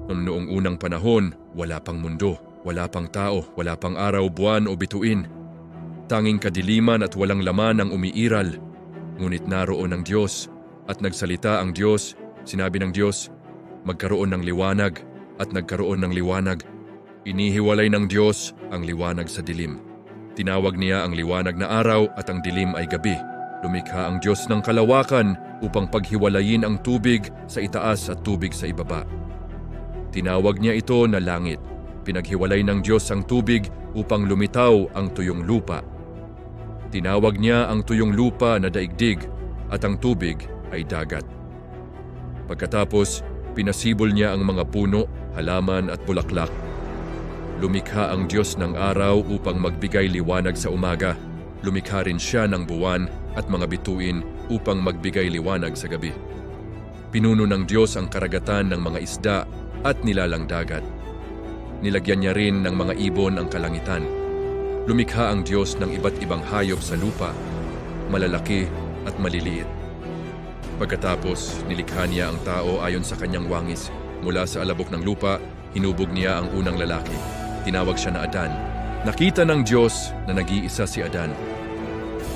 Noong unang panahon, wala pang mundo, wala pang tao, wala pang araw, buwan o bituin. Tanging kadiliman at walang laman ang umiiral. Ngunit naroon ang Diyos at nagsalita ang Diyos. Sinabi ng Diyos, magkaroon ng liwanag at nagkaroon ng liwanag. Inihiwalay ng Diyos ang liwanag sa dilim. Tinawag niya ang liwanag na araw at ang dilim ay gabi. Lumikha ang Diyos ng kalawakan upang paghiwalayin ang tubig sa itaas at tubig sa ibaba. Tinawag niya ito na langit. Pinaghiwalay ng Diyos ang tubig upang lumitaw ang tuyong lupa. Tinawag niya ang tuyong lupa na daigdig at ang tubig ay dagat. Pagkatapos, pinasibol niya ang mga puno, halaman at bulaklak. Lumikha ang Diyos ng araw upang magbigay liwanag sa umaga. Lumikha rin siya ng buwan at mga bituin upang magbigay liwanag sa gabi. Pinuno ng Diyos ang karagatan ng mga isda at nilalang dagat. Nilagyan niya rin ng mga ibon ang kalangitan. Lumikha ang Diyos ng iba't ibang hayop sa lupa, malalaki at maliliit. Pagkatapos, nilikha niya ang tao ayon sa kanyang wangis. Mula sa alabok ng lupa, hinubog niya ang unang lalaki. Tinawag siya na Adan. Nakita ng Diyos na nag-iisa si Adan.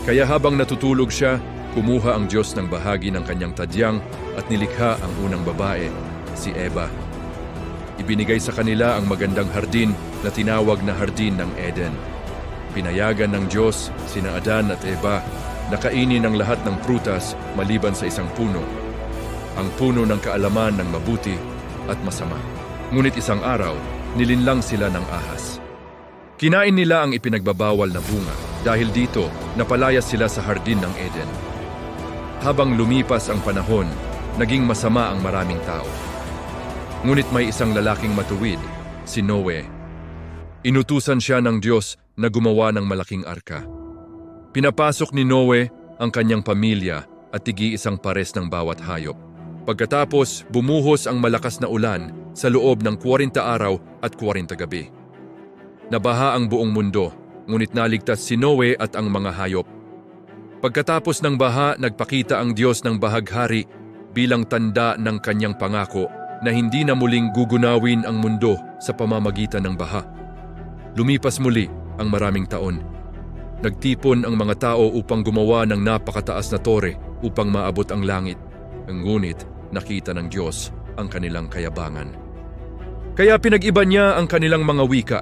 Kaya habang natutulog siya, kumuha ang Diyos ng bahagi ng kanyang tadyang at nilikha ang unang babae, si Eva. Ibinigay sa kanila ang magandang hardin na tinawag na Hardin ng Eden. Pinayagan ng Diyos sina Adan at Eva na kainin ang lahat ng prutas maliban sa isang puno, ang puno ng kaalaman ng mabuti at masama. Ngunit isang araw, nilinlang sila ng ahas. Kinain nila ang ipinagbabawal na bunga. Dahil dito, napalayas sila sa Hardin ng Eden. Habang lumipas ang panahon, naging masama ang maraming tao. Ngunit may isang lalaking matuwid, si Noe. Inutusan siya ng Diyos na gumawa ng malaking arka. Pinapasok ni Noe ang kanyang pamilya at tig-iisang pares ng bawat hayop. Pagkatapos, bumuhos ang malakas na ulan sa loob ng 40 araw at 40 gabi. Nabaha ang buong mundo, ngunit naligtas si Noe at ang mga hayop. Pagkatapos ng baha, nagpakita ang Diyos ng bahaghari bilang tanda ng kanyang pangako na hindi na muling gugunawin ang mundo sa pamamagitan ng baha. Lumipas muli ang maraming taon. Nagtipon ang mga tao upang gumawa ng napakataas na tore upang maabot ang langit. Ngunit nakita ng Diyos ang kanilang kayabangan. Kaya pinag-iba niya ang kanilang mga wika.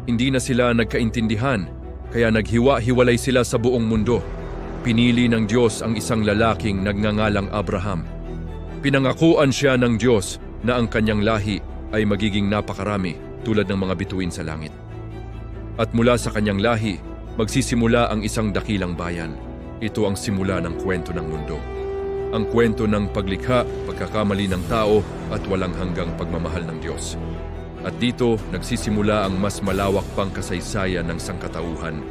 Hindi na sila nagkaintindihan, kaya naghiwa-hiwalay sila sa buong mundo. Pinili ng Diyos ang isang lalaking nagngangalang Abraham. Pinangakuan siya ng Diyos na ang kanyang lahi ay magiging napakarami tulad ng mga bituin sa langit. At mula sa kanyang lahi, magsisimula ang isang dakilang bayan. Ito ang simula ng kwento ng mundo. Ang kwento ng paglikha, pagkakamali ng tao at walang hanggang pagmamahal ng Diyos. At dito nagsisimula ang mas malawak pang kasaysayan ng sangkatauhan.